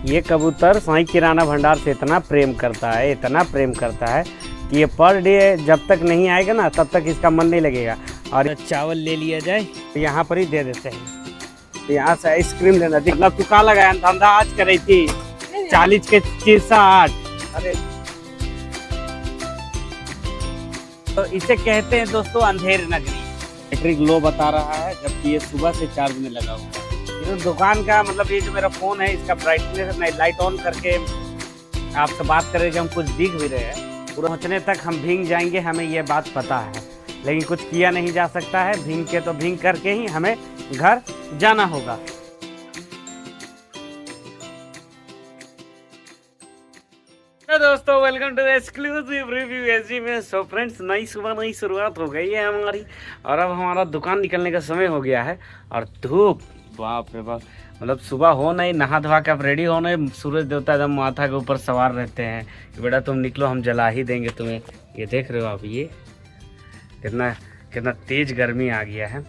ये कबूतर साईं किराना भंडार से इतना प्रेम करता है, इतना प्रेम करता है कि ये पर डे जब तक नहीं आएगा ना तब तक इसका मन नहीं लगेगा। और चावल ले लिया जाए तो यहाँ पर ही दे देते हैं। तो यहाँ से आइसक्रीम लेना मतलब तू का लगाया धंधा आज कर रही थी 40 के चीज 60। अरे तो इसे कहते हैं दोस्तों अंधेर नगरी। बैटरी लो बता रहा है जबकि ये सुबह से चार्ज में लगा हुआ है। तो दुकान का मतलब ये जो मेरा फोन है इसका ब्राइटनेस लाइट ऑन करके आपसे बात कर रहे हैं, हम कुछ दिख भी रहे हैं। पूरा पहुँचने तक हम भीग जाएंगे, हमें ये बात पता है, लेकिन कुछ किया नहीं जा सकता है। भीग के तो भीग करके ही हमें घर जाना होगा। तो दोस्तों welcome to exclusive review SG में। सो फ्रेंड्स, नई सुबह नई शुरुआत हो गई है हमारी और अब हमारा दुकान निकलने का समय हो गया है। और धूप बाप रे बाप, मतलब सुबह हो नहीं, नहा धोवा के अब रेडी हो नहीं, सूरज देवता एकदम माथा के ऊपर सवार रहते हैं कि बेटा तुम निकलो, हम जला ही देंगे तुम्हें। ये देख रहे हो आप, ये कितना तेज गर्मी आ गया है।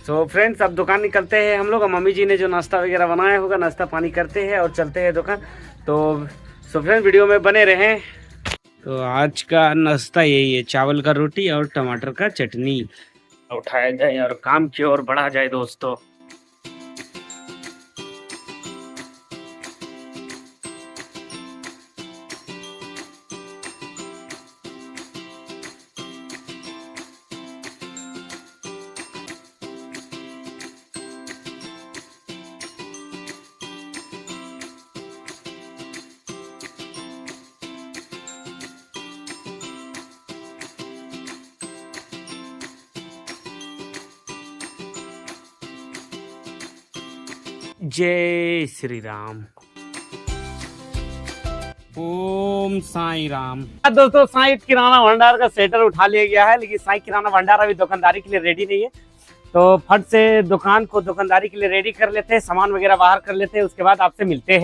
सो फ्रेंड्स, अब दुकान निकलते हैं हम लोग। मम्मी जी ने जो नाश्ता वगैरह बनाया होगा, नाश्ता पानी करते हैं और चलते हैं दुकान। तो सो फ्रेंड्स, वीडियो में बने रहें। तो आज का नाश्ता यही है, चावल का रोटी और टमाटर का चटनी। उठाया जाए और काम की ओर बढ़ा जाए दोस्तों। जय श्री राम, ओम साईं राम। दोस्तों, साईं किराना भंडार का सेटर उठा लिया गया है, लेकिन साईं किराना भंडार अभी दुकानदारी के लिए रेडी नहीं है। तो फट से दुकान को दुकानदारी के लिए रेडी कर लेते हैं, सामान वगैरह बाहर कर लेते हैं, उसके बाद आपसे मिलते हैं।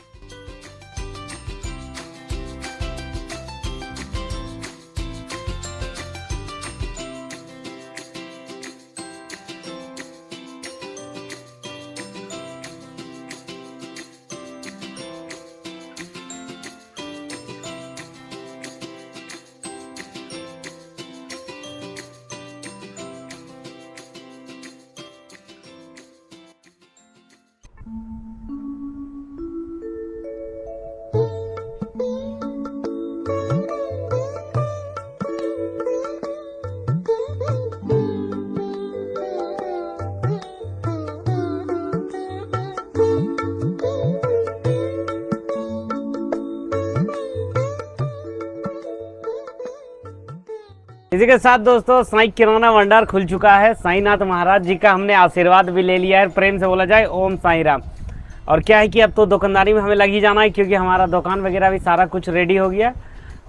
इसी के साथ दोस्तों साईं किराना भंडार खुल चुका है। साईनाथ महाराज जी का हमने आशीर्वाद भी ले लिया है। प्रेम से बोला जाए ओम साईं राम। और क्या है कि अब तो दुकानदारी में हमें लग ही जाना है, क्योंकि हमारा दुकान वगैरह भी सारा कुछ रेडी हो गया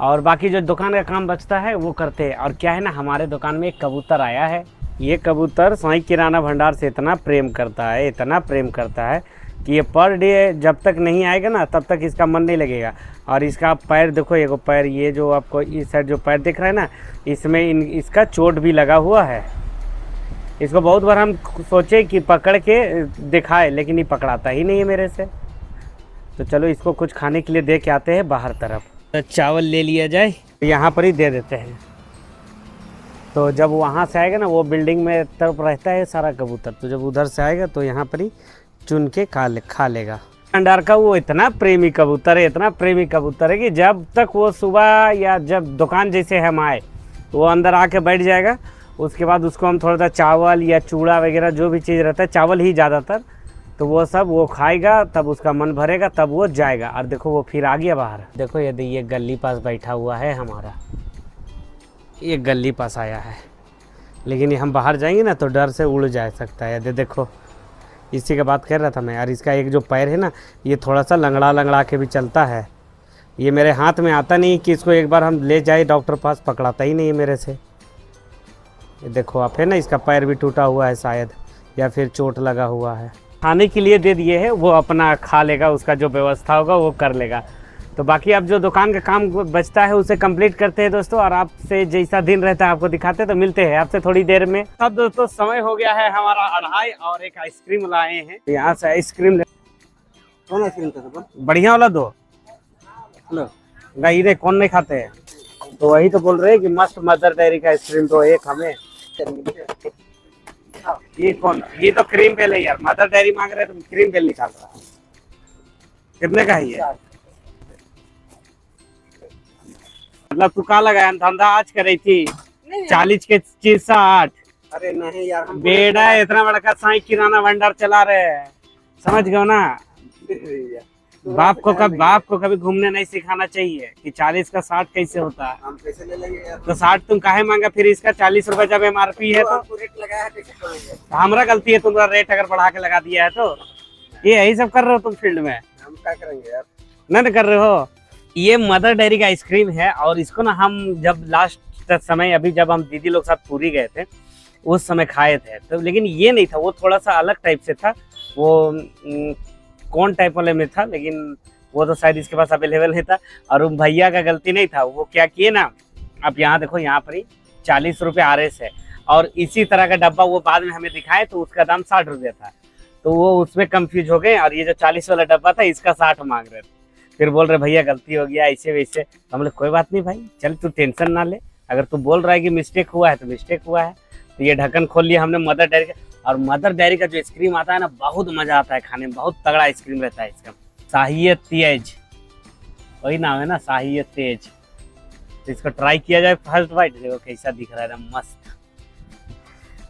और बाकी जो दुकान का काम बचता है वो करते हैं। और क्या है ना, हमारे दुकान में एक कबूतर आया है। ये कबूतर साईं किराना भंडार से इतना प्रेम करता है, इतना प्रेम करता है कि ये पर डे जब तक नहीं आएगा ना तब तक इसका मन नहीं लगेगा। और इसका पैर देखो, एगो पैर, ये जो आपको इस साइड जो पैर दिख रहा है ना, इसमें इसका चोट भी लगा हुआ है। इसको बहुत बार हम सोचे कि पकड़ के दिखाए, लेकिन ये पकड़ाता ही नहीं है मेरे से। तो चलो इसको कुछ खाने के लिए दे के आते हैं बाहर तरफ। तो चावल ले लिया जाए, यहाँ पर ही दे देते हैं। तो जब वहाँ से आएगा ना, वो बिल्डिंग में तरफ रहता है सारा कबूतर, तो जब उधर से आएगा तो यहाँ पर ही चुन के खा लेगा। भंडार का वो इतना प्रेमी कबूतर है, इतना प्रेमी कबूतर है कि जब तक वो सुबह या जब दुकान जैसे हम आए तो वो अंदर आके बैठ जाएगा। उसके बाद उसको हम थोड़ा सा चावल या चूड़ा वगैरह जो भी चीज़ रहता है, चावल ही ज़्यादातर, तो वो सब वो खाएगा, तब उसका मन भरेगा, तब वो जाएगा। और देखो वो फिर आ गया बाहर। देखो यदि ये गली पास बैठा हुआ है हमारा, ये गली पास आया है, लेकिन ये हम बाहर जाएंगे ना तो डर से उड़ जा सकता है। यदि देखो, इसी का बात कर रहा था मैं। और इसका एक जो पैर है ना, ये थोड़ा सा लंगड़ा के भी चलता है। ये मेरे हाथ में आता नहीं कि इसको एक बार हम ले जाए डॉक्टर पास, पकड़ाता ही नहीं है मेरे से। ये देखो आप, है ना, इसका पैर भी टूटा हुआ है शायद, या फिर चोट लगा हुआ है। खाने के लिए दे दिए है, वो अपना खा लेगा, उसका जो व्यवस्था होगा वो कर लेगा। तो बाकी अब जो दुकान का काम बचता है उसे कंप्लीट करते हैं दोस्तों, और आपसे जैसा दिन रहता है आपको दिखाते हैं। तो मिलते हैं आपसे थोड़ी देर में। अब दोस्तों समय हो गया है हमारा 2:30 और एक आइसक्रीम लाए हैं, यहाँ से आइसक्रीम कौन आइसक्रीम था सब? बढ़िया वाला दो। हेलो गाई रे कौन नहीं खाते हैं? तो वही तो बोल रहे हैं कि मस्त मदर डेयरी का आइसक्रीम तो एक हमें। ये कौन? ये तो क्रीम बेल है यार, मदर डेयरी मांग रहे हैं, तुम क्रीम बेल निकाल रहा है। कितने का है ये? मतलब तू कहाँ लगाया धंधा आज कर रही थी? 40 के चीज 60। अरे नहीं यार, हम बेड़ा इतना बड़ा का साई किराना भंडार चला रहे हैं, समझ गए ना? बाप को कभी घूमने नहीं सिखाना चाहिए कि 40 का 60 कैसे होता है। हम कैसे ले लेंगे यार? तो 60 तुम काहे मांगा फिर इसका? 40 रुपए जब MRP है तो आपको रेट लगाया है, कैसे करेंगे? हमारा गलती है, तुम्हारा रेट अगर बढ़ा के लगा दिया है तो। ये यही सब कर रहे हो तुम फील्ड में? हम क्या करेंगे यार? नहीं कर रहे हो। ये मदर डेयरी का आइसक्रीम है और इसको ना हम जब लास्ट समय अभी जब हम दीदी लोग साथ पूरी गए थे उस समय खाए थे तो, लेकिन ये नहीं था, वो थोड़ा सा अलग टाइप से था। वो कौन टाइप वाले में था, लेकिन वो तो शायद इसके पास अवेलेबल नहीं था। और उन भैया का गलती नहीं था, वो क्या किए ना, आप यहाँ देखो, यहाँ पर ही 40 रुपये RS है और इसी तरह का डब्बा वो बाद में हमें दिखाए तो उसका दाम 60 रुपये था। तो वो उसमें कंफ्यूज हो गए और ये जो 40 वाला डब्बा था इसका 60 मांग रहे थे। फिर बोल रहे भैया गलती हो गया ऐसे वैसे। तो हम लोग कोई बात नहीं भाई, चल तू टेंशन ना ले, अगर तू बोल रहा है कि मिस्टेक हुआ है तो मिस्टेक हुआ है। तो ये ढक्कन खोल लिया हमने मदर डेयरी का। और मदर डेयरी का जो आइसक्रीम आता है ना, बहुत मजा आता है खाने में, बहुत तगड़ा आइसक्रीम रहता है इसका। शाहीय तेज, वही नाम है ना, शाहीय तेज। तो इसको ट्राई किया जाए फर्स्ट बाइट, देखो कैसा दिख रहा है, मस्त।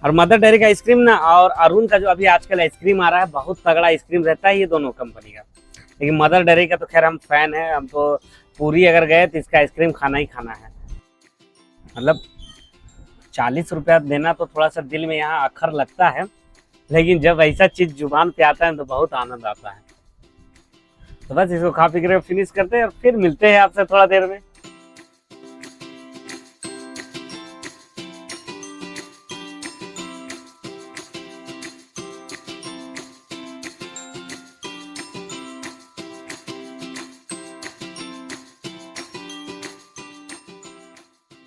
और मदर डेयरी का आइसक्रीम ना और अरुण का जो अभी आजकल आइसक्रीम आ रहा है, बहुत तगड़ा आइसक्रीम रहता है ये दोनों कंपनी का। लेकिन मदर डेयरी का तो खैर हम फैन है, हम तो पूरी अगर गए तो इसका आइसक्रीम खाना ही खाना है। मतलब 40 रुपया देना तो थोड़ा सा दिल में यहाँ अखर लगता है, लेकिन जब ऐसा चीज जुबान पे आता है तो बहुत आनंद आता है। तो बस इसको खा पी कर फिनिश करते हैं और फिर मिलते हैं आपसे थोड़ा देर में।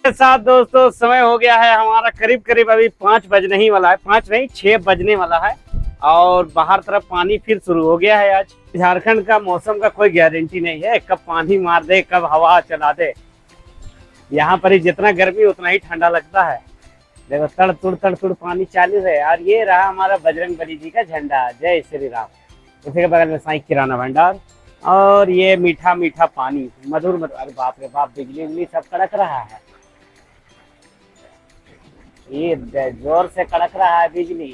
साथ दोस्तों समय हो गया है हमारा करीब करीब अभी 5 बजने ही वाला है, 5 नहीं 6 बजने वाला है और बाहर तरफ पानी फिर शुरू हो गया है। आज झारखंड का मौसम का कोई गारंटी नहीं है, कब पानी मार दे कब हवा चला दे। यहाँ पर ही जितना गर्मी उतना ही ठंडा लगता है। देखो तड़ तुड़ पानी चालू है। और ये रहा हमारा बजरंगबली जी का झंडा, जय श्री राम। उसी के बगल में साई किराना भंडार और ये मीठा मीठा पानी, मधुर मधुर। अरे बाप रे बाप, बिजली उजली सब कड़क रहा है, ये जोर से कड़क रहा है बिजली,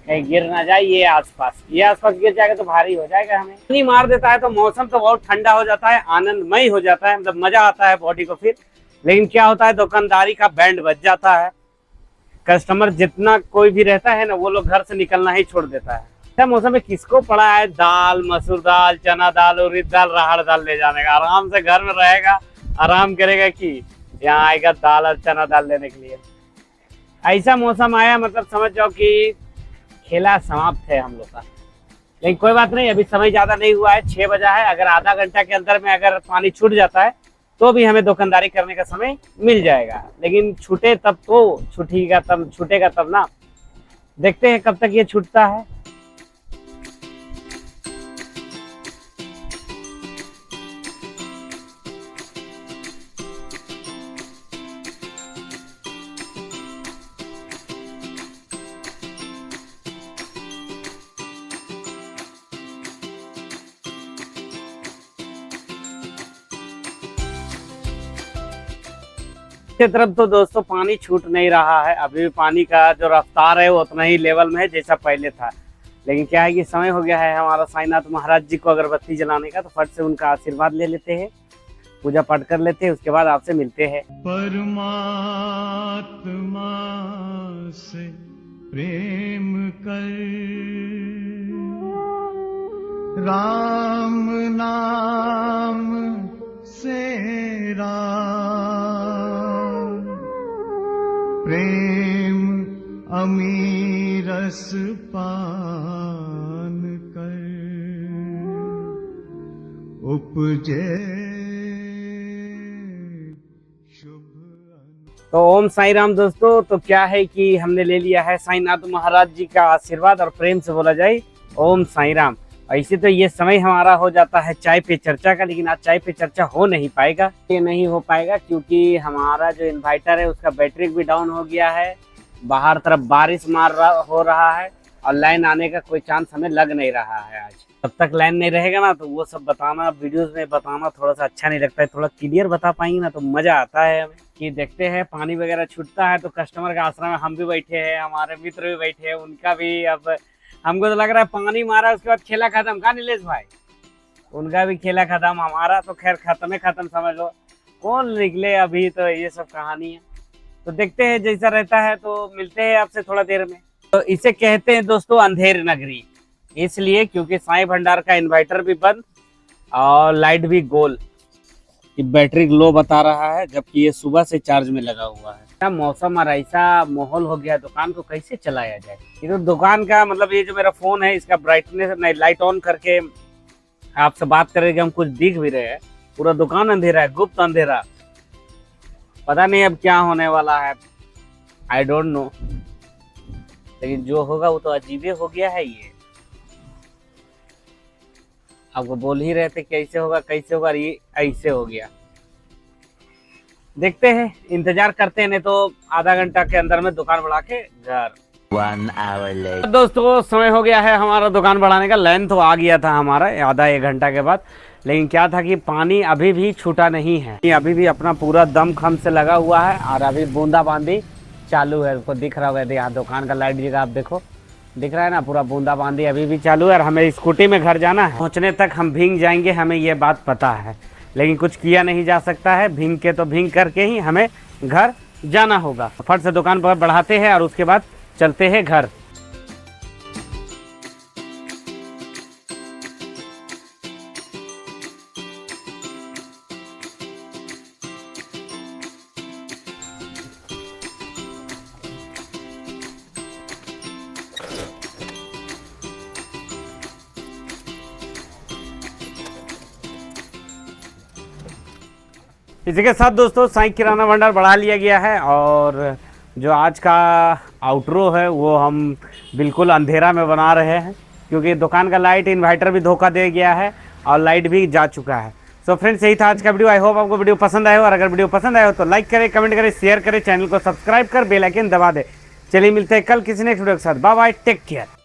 कहीं गिर ना जाए। ये आसपास गिर जाएगा तो भारी हो जाएगा, हमें नहीं मार देता है तो मौसम तो बहुत ठंडा हो जाता है, आनंदमय हो जाता है, मतलब मजा आता है बॉडी को फिर। लेकिन क्या होता है, दुकानदारी का बैंड बज जाता है, कस्टमर जितना कोई भी रहता है ना वो लोग घर से निकलना ही छोड़ देता है। क्या मौसम में किसको पड़ा है दाल, मसूर दाल, चना दाल, उड़द दाल, राहड़ दाल ले जाने का, आराम से घर में रहेगा, आराम करेगा कि यहाँ आएगा दाल और चना दाल लेने के लिए। ऐसा मौसम आया, मतलब समझ जाओ कि खेला समाप्त है हम लोग का। लेकिन कोई बात नहीं, अभी समय ज्यादा नहीं हुआ है, 6 बजा है। अगर आधा घंटा के अंदर में अगर पानी छूट जाता है तो भी हमें दुकानदारी करने का समय मिल जाएगा। लेकिन छूटे तब तो छूटेगा तब ना, देखते हैं कब तक ये छूटता है। के तरफ तो दोस्तों पानी छूट नहीं रहा है, अभी भी पानी का जो रफ्तार है वो उतना ही लेवल में है जैसा पहले था। लेकिन क्या है कि समय हो गया है हमारा साईनाथ महाराज जी को अगरबत्ती जलाने का, तो फट से उनका आशीर्वाद ले लेते हैं, पूजा पाठ कर लेते हैं, उसके बाद आपसे मिलते हैं। परमात्मा से प्रेम कर, राम नाम से राम, प्रेम अमीरस पान कर, उपजे शुभ। तो ओम साई राम दोस्तों। तो क्या है कि हमने ले लिया है साईनाथ महाराज जी का आशीर्वाद और प्रेम से बोला जाए ओम साई राम। ऐसे तो ये समय हमारा हो जाता है चाय पे चर्चा का, लेकिन आज चाय पे चर्चा हो नहीं पाएगा। ये नहीं हो पाएगा क्योंकि हमारा जो इन्वर्टर है उसका बैटरी भी डाउन हो गया है, बाहर तरफ बारिश हो रहा है और लाइन आने का कोई चांस हमें लग नहीं रहा है। आज तब तक लाइन नहीं रहेगा ना तो वो सब बताना वीडियोस में बताना थोड़ा सा अच्छा नहीं लगता है। थोड़ा क्लियर बता पाएंगे ना तो मजा आता है हमें। कि देखते हैं पानी वगैरह छूटता है तो कस्टमर के आश्रम में हम भी बैठे हैं, हमारे मित्र भी बैठे हैं, उनका भी अब हमको तो लग रहा है पानी मारा उसके बाद खेला खत्म। कहा नीलेश भाई, उनका भी खेला खत्म, हमारा तो खैर खत्म समझ लो। कौन निकले अभी, तो ये सब कहानी है। तो देखते हैं जैसा रहता है, तो मिलते हैं आपसे थोड़ा देर में। तो इसे कहते हैं दोस्तों अंधेर नगरी, इसलिए क्योंकि साईं भंडार का इन्वर्टर भी बंद और लाइट भी गोल। बैटरी लो बता रहा है जबकि ये सुबह से चार्ज में लगा हुआ है। क्या मौसम और ऐसा माहौल हो गया, दुकान को कैसे चलाया जाए। ये तो दुकान का मतलब ये जो मेरा फोन है इसका ब्राइटनेस नहीं, लाइट ऑन करके आपसे बात करेंगे हम कुछ दिख भी रहे हैं। पूरा दुकान अंधेरा है, गुप्त अंधेरा। पता नहीं अब क्या होने वाला है, आई डोंट नो, लेकिन जो होगा वो तो अजीब हो गया है। ये आपको बोल ही रहे थे कैसे होगा और ये ऐसे हो गया। देखते हैं, इंतजार करते हैं, नहीं तो आधा घंटा के अंदर में दुकान बढ़ा के घर। 1 hour later. दोस्तों समय हो गया है हमारा दुकान बढ़ाने का। लाइन तो आ गया था हमारा आधा 1 घंटा के बाद, लेकिन क्या था कि पानी अभी भी छूटा नहीं है। अभी भी अपना पूरा दम खम से लगा हुआ है और अभी बूंदाबांदी चालू है। उसको दिख रहा होगा, यहाँ दुकान का लाइट जगह आप देखो, दिख रहा है ना, पूरा बूंदाबांदी अभी भी चालू है। और हमें स्कूटी में घर जाना है, पहुँचने तक हम भीग जाएंगे, हमें ये बात पता है, लेकिन कुछ किया नहीं जा सकता है। भीग के तो भीग करके ही हमें घर जाना होगा। फट से दुकान पर बढ़ाते हैं और उसके बाद चलते हैं घर। इसी के साथ दोस्तों साईं किराना भंडार बढ़ा लिया गया है और जो आज का आउटरो है वो हम बिल्कुल अंधेरा में बना रहे हैं क्योंकि दुकान का लाइट इन्वर्टर भी धोखा दे गया है और लाइट भी जा चुका है। सो फ्रेंड्स यही था आज का वीडियो। आई होप आपको वीडियो पसंद आया हो, और अगर वीडियो पसंद आया हो तो लाइक करें, कमेंट करें, शेयर करें, चैनल को सब्सक्राइब कर बेल आइकन दबा दे। चलिए मिलते हैं कल किसी नेक्स्ट वीडियो के साथ। Bye bye, take care.